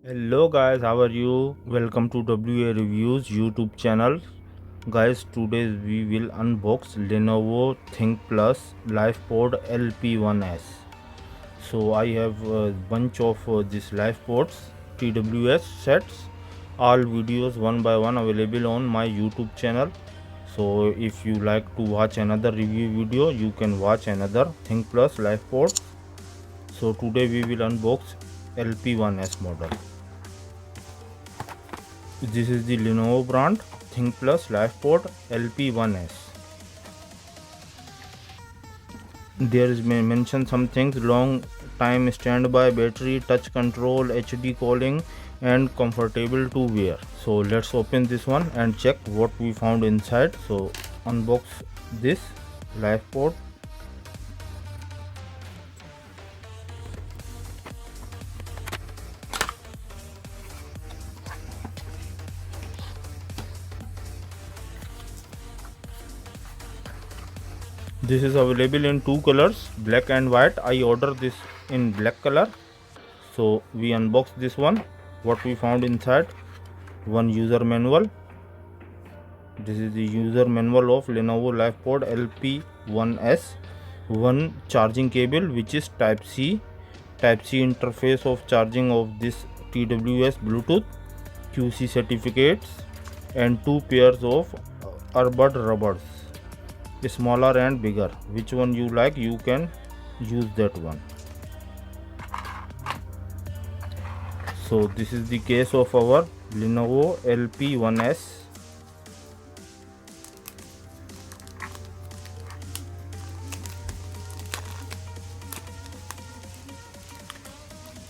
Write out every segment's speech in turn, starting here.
Hello guys, how are you? Welcome to WA Reviews YouTube channel. Guys, today we will unbox Lenovo Thinkplus LivePod LP1S. So I have a bunch of these LivePods TWS sets. All videos one by one available on my YouTube channel. So if you like to watch another review video, you can watch another Thinkplus LivePod. So today we will unbox LP1S model. This is the Lenovo brand Thinkplus LivePod LP1S. There is mentioned some things: long time standby battery, touch control, HD calling, and comfortable to wear. So let's open this one and check what we found inside. So unbox this LivePod. This is available in two colors, black and white. I ordered this in black color. So we unbox this one. What we found inside: one user manual. This is the user manual of Lenovo LivePod LP1S. One charging cable, which is Type C interface of charging of this TWS Bluetooth, QC certificates, and two pairs of earbud rubbers, smaller and bigger. Which one you like, you can use that one. So this is the case of our Lenovo LP1S.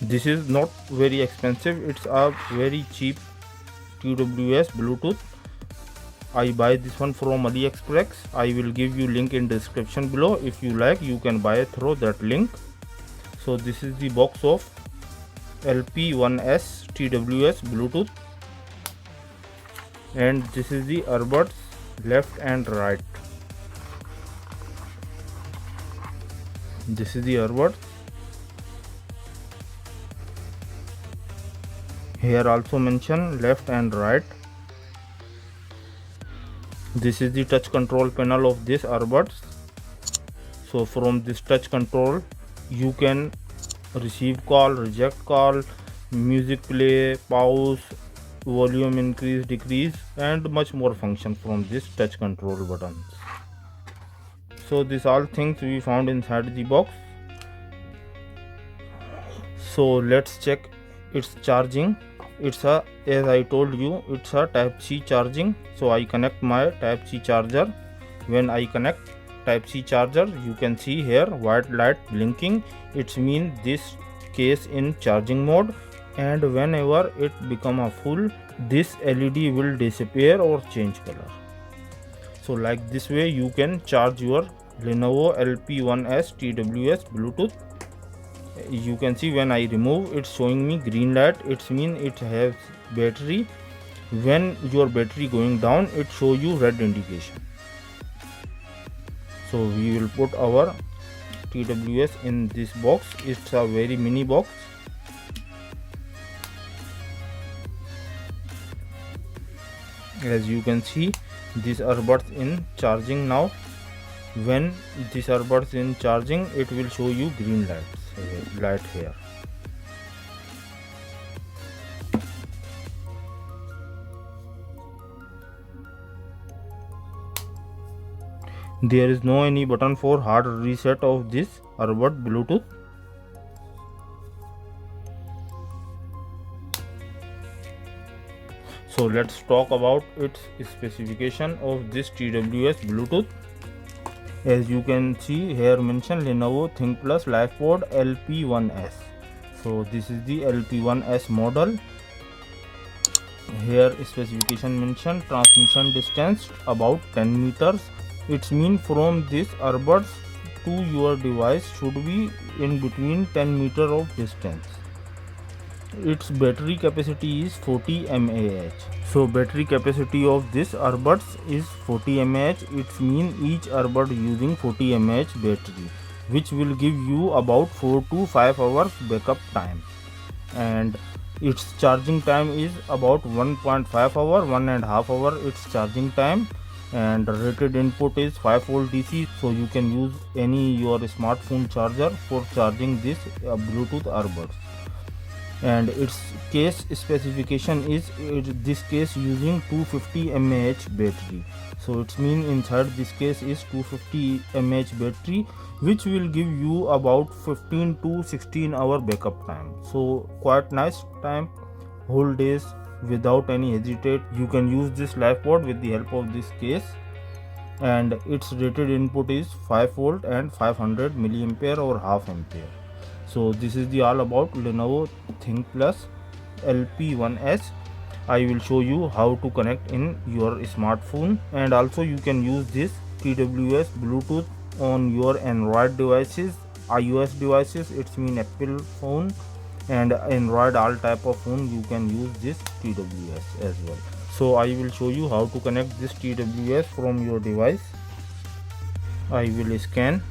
This is not very expensive, it's a very cheap TWS Bluetooth. I buy this one from Aliexpress. I will give you link in description below. If you like, you can buy through that link. So this is the box of LP1S TWS Bluetooth, and this is the earbuds left and right. This is the earbud. Here also mention left and right. This is the touch control panel of this earbuds. So from this touch control you can receive call, reject call, music play, pause, volume increase, decrease, and much more function from this touch control buttons. So these all things we found inside the box. So let's check its charging. It's a, as I told you, it's a Type C charging. So I connect my Type C charger. When I connect Type C charger, you can see here white light blinking. It means this case in charging mode, and whenever it become a full, this LED will disappear or change color. So like this way you can charge your Lenovo LP1S TWS Bluetooth. You can see when I remove, it's showing me green light. It means it has battery. When your battery going down, it show you red indication. So we will put our TWS in this box. It's a very mini box. As you can see, these earbuds in charging now. When this earbuds in charging, it will show you green light here. There is no any button for hard reset of this earbud Bluetooth. So let's talk about its specification of this TWS Bluetooth. As you can see here mentioned Lenovo Thinkplus LivePod LP1S. So this is the LP1S model. Here specification mentioned transmission distance about 10 meters. It means from this earbuds to your device should be in between 10 meter of distance. Its battery capacity is 40 mAh. So battery capacity of this earbuds is 40 mAh. It means each earbud using 40 mAh battery, which will give you about 4 to 5 hours backup time. And Its charging time is about 1.5 hour, 1.5 hour its charging time, and rated input is 5 volt DC, so you can use any your smartphone charger for charging this Bluetooth earbuds. And its case specification is this case using 250 mAh battery, so it's mean inside this case is 250 mAh battery, which will give you about 15 to 16 hour backup time, so quite nice time, whole days without any hesitate you can use this LivePod with the help of this case. And its rated input is 5 volt and 500 milliampere or half ampere. So this is the all about Lenovo Thinkplus LP1S. I will show you how to connect in your smartphone, and also you can use this TWS Bluetooth on your Android devices, iOS devices, it's mean Apple phone and Android all type of phone you can use this TWS as well. So I will show you how to connect this TWS from your device. I will scan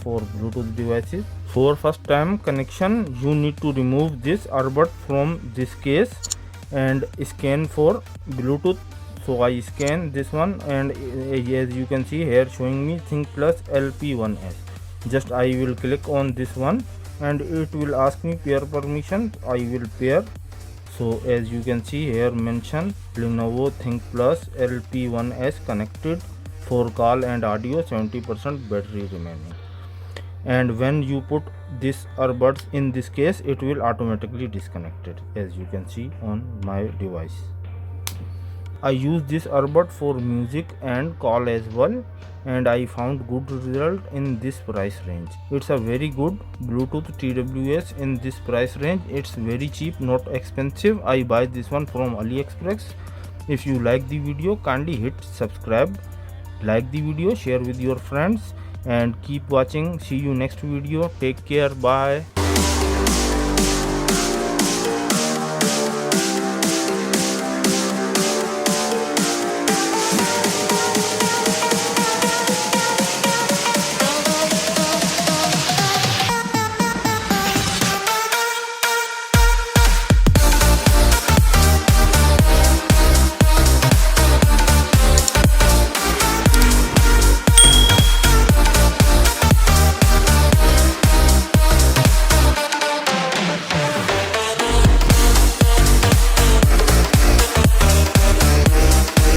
for Bluetooth devices. For first time connection you need to remove this earbud from this case and scan for Bluetooth. So I scan this one, and as you can see here showing me Thinkplus LP1S. Just I will click on this one and it will ask me pair permission. I will pair. So as you can see here mention Lenovo Thinkplus LP1S connected for call and audio, 70% battery remaining. And when you put this earbuds in this case it will automatically disconnected, as you can see on my device. I use this earbud for music and call as well, and I found good result in this price range. It's a very good Bluetooth TWS in this price range. It's very cheap, not expensive. I buy this one from Aliexpress. If you like the video, kindly hit subscribe, like the video, share with your friends, and keep watching. See you next video. Take care. Bye.